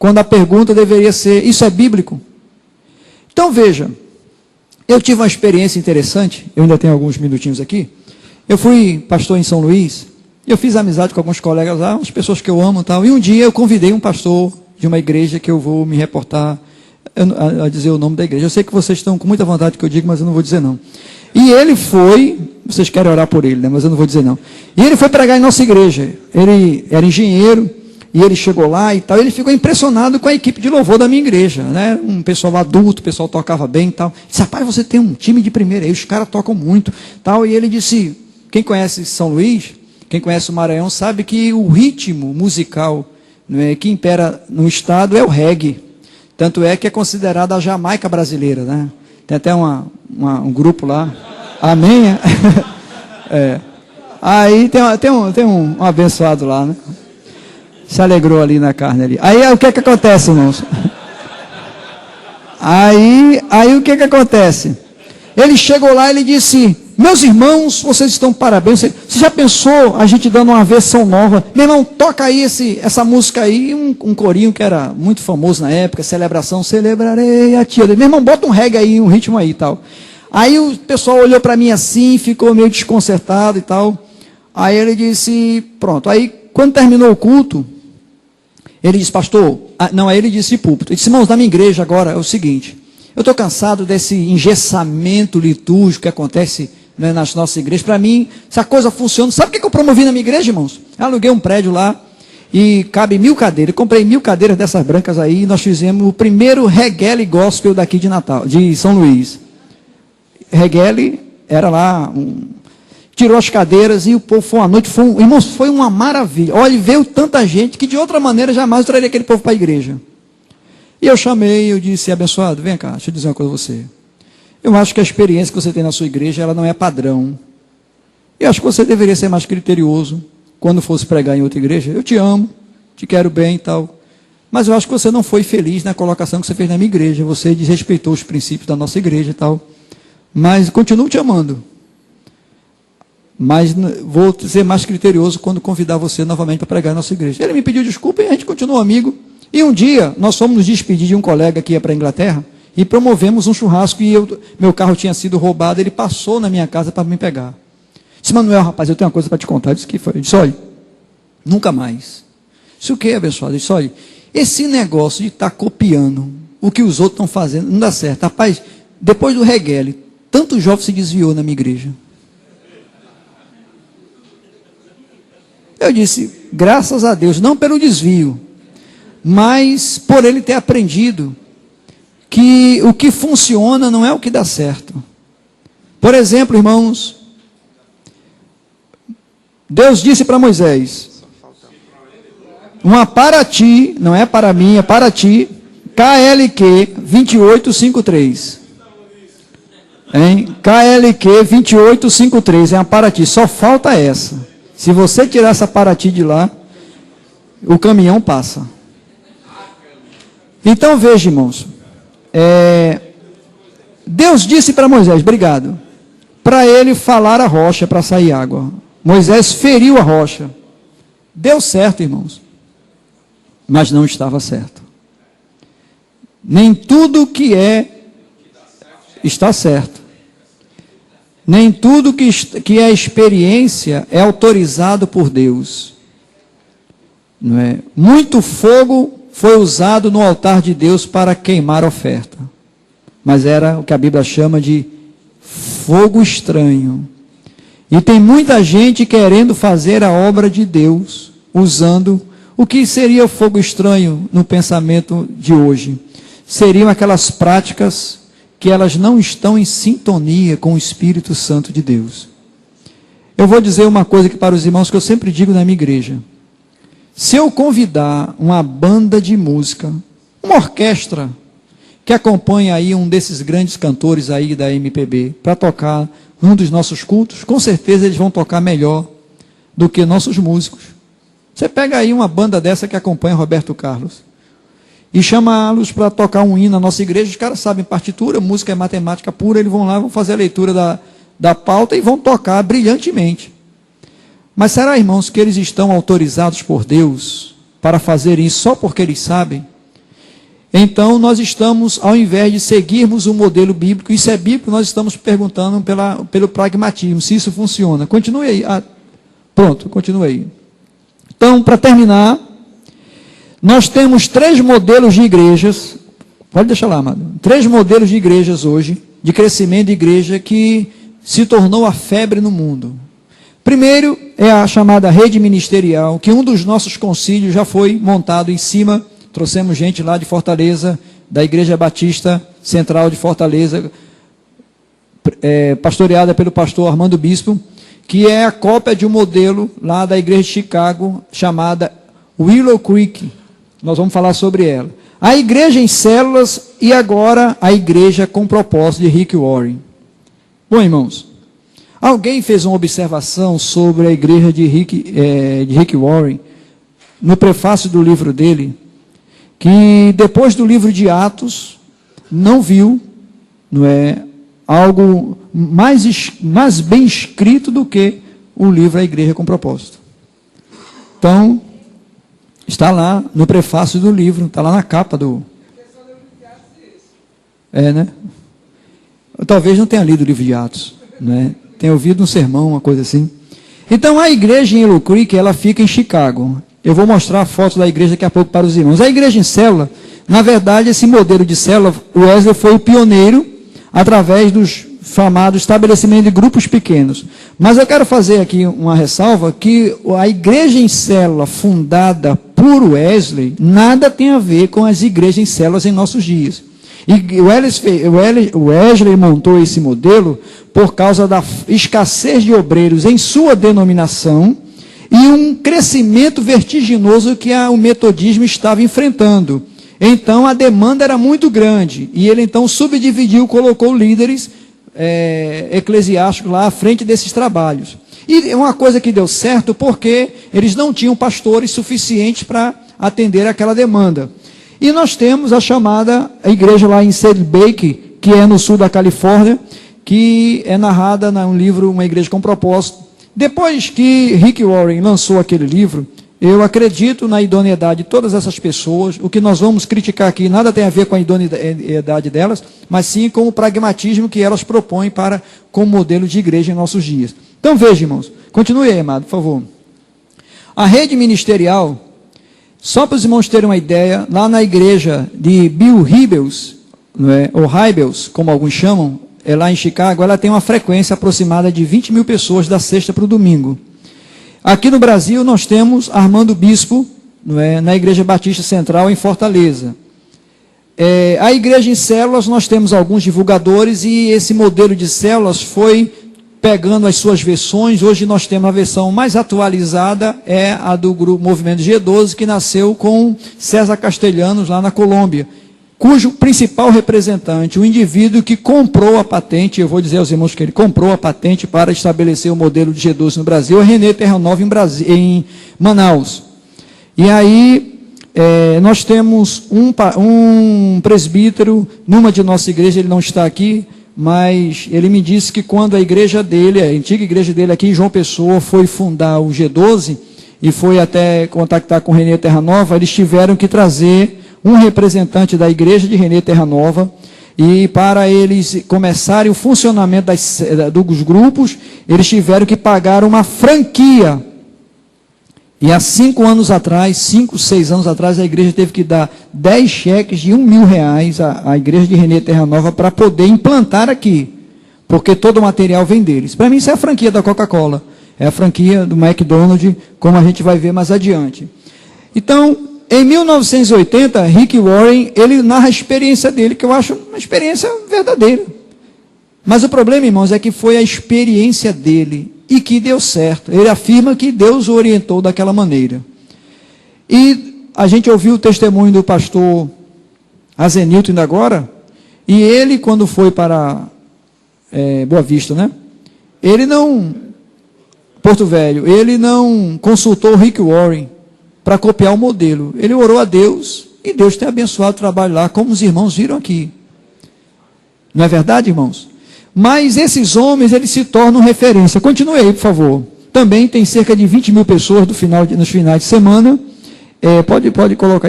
quando a pergunta deveria ser: isso é bíblico? Então veja, eu tive uma experiência interessante, eu ainda tenho alguns minutinhos aqui. Eu fui pastor em São Luís, eu fiz amizade com alguns colegas lá, umas pessoas que eu amo e tal, e um dia eu convidei um pastor de uma igreja que eu vou me reportar a dizer o nome da igreja. Eu sei que vocês estão com muita vontade que eu diga, mas eu não vou dizer não. E ele foi, vocês querem orar por ele, né? Mas eu não vou dizer não. E ele foi pregar em nossa igreja. Ele era engenheiro, e ele chegou lá e tal, ele ficou impressionado com a equipe de louvor da minha igreja, né? Um pessoal adulto, o pessoal tocava bem e tal. Ele disse: rapaz, você tem um time de primeira aí, os caras tocam muito, tal. E ele disse: quem conhece São Luís, quem conhece o Maranhão, sabe que o ritmo musical, né, que impera no estado é o reggae. Tanto é que é considerada a Jamaica brasileira, né? Tem até um grupo lá. Amém? É. Aí tem um abençoado lá, né? Se alegrou ali na carne ali. Aí o que acontece, irmãos? Aí o que acontece? Ele chegou lá e ele disse: meus irmãos, vocês estão parabéns. Você já pensou a gente dando uma versão nova? Meu irmão, toca aí essa música aí, um corinho que era muito famoso na época, celebração, celebrarei a tia. Meu irmão, bota um reggae aí, um ritmo aí e tal. Aí o pessoal olhou para mim assim, ficou meio desconcertado e tal. Aí ele disse, pronto. Aí quando terminou o culto, ele disse: pastor, aí ele disse de púlpito. Ele disse: irmãos, na minha igreja agora é o seguinte, eu estou cansado desse engessamento litúrgico que acontece, né, nas nossas igrejas. Para mim, se a coisa funciona, sabe o que eu promovi na minha igreja, irmãos? Eu aluguei um prédio lá e cabe 1000 cadeiras. Eu comprei 1000 cadeiras dessas brancas aí e nós fizemos o primeiro reggae gospel daqui de São Luís. Reggae era lá, tirou as cadeiras e o povo foi uma noite, irmãos, foi uma maravilha. Olha, veio tanta gente que de outra maneira jamais eu traria aquele povo para a igreja. E eu chamei, eu disse: abençoado, vem cá, deixa eu dizer uma coisa a você. Eu acho que a experiência que você tem na sua igreja, ela não é padrão. Eu acho que você deveria ser mais criterioso quando fosse pregar em outra igreja. Eu te amo, te quero bem e tal, mas eu acho que você não foi feliz na colocação que você fez na minha igreja. Você desrespeitou os princípios da nossa igreja e tal, mas continuo te amando. Mas vou ser mais criterioso quando convidar você novamente para pregar na nossa igreja. Ele me pediu desculpa e a gente continuou amigo. E um dia, nós fomos nos despedir de um colega que ia para a Inglaterra e promovemos um churrasco e meu carro tinha sido roubado. Ele passou na minha casa para me pegar. Disse: Manuel, rapaz, eu tenho uma coisa para te contar. Eu disse: que foi? Eu disse: olha, nunca mais. Isso o que, abençoado? Eu disse: olha, esse negócio de estar copiando o que os outros estão fazendo não dá certo. Rapaz, depois do reggae, tanto jovem se desviou na minha igreja. Eu disse: graças a Deus, não pelo desvio, mas por ele ter aprendido que o que funciona não é o que dá certo. Por exemplo, irmãos, Deus disse para Moisés: uma para ti, não é para mim, é para ti, KLQ 2853. KLQ 2853, é uma para ti, só falta essa. Se você tirar essa Paraty de lá, o caminhão passa. Então veja, irmãos, Deus disse para Moisés, obrigado, para ele falar a rocha para sair água. Moisés feriu a rocha. Deu certo, irmãos, mas não estava certo. Nem tudo que está certo. Nem tudo que é experiência é autorizado por Deus. Não é? Muito fogo foi usado no altar de Deus para queimar a oferta. Mas era o que a Bíblia chama de fogo estranho. E tem muita gente querendo fazer a obra de Deus, usando o que seria o fogo estranho no pensamento de hoje. Seriam aquelas práticas que elas não estão em sintonia com o Espírito Santo de Deus. Eu vou dizer uma coisa aqui para os irmãos que eu sempre digo na minha igreja. Se eu convidar uma banda de música, uma orquestra, que acompanha aí um desses grandes cantores aí da MPB, para tocar num dos nossos cultos, com certeza eles vão tocar melhor do que nossos músicos. Você pega aí uma banda dessa que acompanha Roberto Carlos, e chamá-los para tocar um hino na nossa igreja, os caras sabem partitura, música é matemática pura, eles vão lá, vão fazer a leitura da pauta e vão tocar brilhantemente. Mas será, irmãos, que eles estão autorizados por Deus para fazerem isso só porque eles sabem? Então, nós estamos, ao invés de seguirmos o modelo bíblico, isso é bíblico, nós estamos perguntando pelo pragmatismo, se isso funciona. Continue aí. Pronto, continue aí. Então, para terminar, nós temos 3 modelos de igrejas, pode deixar lá, amado, 3 modelos de igrejas hoje, de crescimento de igreja, que se tornou a febre no mundo. Primeiro é a chamada rede ministerial, que um dos nossos concílios já foi montado em cima. Trouxemos gente lá de Fortaleza, da Igreja Batista Central de Fortaleza, pastoreada pelo pastor Armando Bispo, que é a cópia de um modelo lá da Igreja de Chicago, chamada Willow Creek. Nós vamos falar sobre ela. A igreja em células e agora a igreja com propósito de Rick Warren. Bom, irmãos, alguém fez uma observação sobre a igreja de Rick Warren, no prefácio do livro dele, que depois do livro de Atos, não viu, não é, algo mais bem escrito do que o livro A Igreja com Propósito. Então, está lá no prefácio do livro, está lá na capa do... né? Talvez não tenha lido o livro de Atos, né? Tenha ouvido um sermão, uma coisa assim. Então, a igreja em Willow Creek, ela fica em Chicago. Eu vou mostrar a foto da igreja daqui a pouco para os irmãos. A igreja em célula, na verdade, esse modelo de célula, o Wesley foi o pioneiro através dos chamados estabelecimentos de grupos pequenos. Mas eu quero fazer aqui uma ressalva que a igreja em célula fundada por Wesley nada tem a ver com as igrejas em células em nossos dias. E o Wesley montou esse modelo por causa da escassez de obreiros em sua denominação e um crescimento vertiginoso que o metodismo estava enfrentando. Então, a demanda era muito grande. E ele, então, subdividiu, colocou líderes eclesiásticos lá à frente desses trabalhos. E uma coisa que deu certo, porque eles não tinham pastores suficientes para atender aquela demanda. E nós temos a chamada igreja lá em Saddleback, que é no sul da Califórnia, que é narrada num livro, Uma Igreja com Propósito. Depois que Rick Warren lançou aquele livro, eu acredito na idoneidade de todas essas pessoas. O que nós vamos criticar aqui nada tem a ver com a idoneidade delas, mas sim com o pragmatismo que elas propõem como modelo de igreja em nossos dias. Então veja, irmãos, continue aí, amado, por favor. A rede ministerial, só para os irmãos terem uma ideia, lá na igreja de Bill Hybels, ou Hybels, como alguns chamam, lá em Chicago, ela tem uma frequência aproximada de 20 mil pessoas da sexta para o domingo. Aqui no Brasil nós temos Armando Bispo, na Igreja Batista Central em Fortaleza. A igreja em células nós temos alguns divulgadores e esse modelo de células foi pegando as suas versões. Hoje nós temos a versão mais atualizada, é a do grupo Movimento G12, que nasceu com César Castellanos lá na Colômbia, cujo principal representante, o indivíduo que comprou a patente, eu vou dizer aos irmãos que ele comprou a patente para estabelecer o modelo de G12 no Brasil, é René Terranova em Manaus. E aí, nós temos um presbítero, numa de nossa igreja, ele não está aqui, mas ele me disse que quando a igreja dele, a antiga igreja dele aqui em João Pessoa, foi fundar o G12, e foi até contactar com René Terranova, eles tiveram que trazer um representante da igreja de René Terranova, e para eles começarem o funcionamento dos grupos, eles tiveram que pagar uma franquia. E há 5 anos atrás, 5, 6 anos atrás, a igreja teve que dar 10 cheques de R$1.000 à igreja de René Terranova para poder implantar aqui, porque todo o material vem deles. Para mim isso é a franquia da Coca-Cola, é a franquia do McDonald's, como a gente vai ver mais adiante. Então, em 1980, Rick Warren, ele narra a experiência dele, que eu acho uma experiência verdadeira. Mas o problema, irmãos, é que foi a experiência dele e que deu certo. Ele afirma que Deus o orientou daquela maneira. E a gente ouviu o testemunho do pastor Azenilton ainda agora, e ele, quando foi para Boa Vista, ele não, Porto Velho, ele não consultou o Rick Warren para copiar o modelo. Ele orou a Deus, e Deus tem abençoado o trabalho lá, como os irmãos viram aqui. Não é verdade, irmãos? Mas esses homens, eles se tornam referência. Continue aí, por favor. Também tem cerca de 20 mil pessoas nos finais de semana. Pode colocar isso.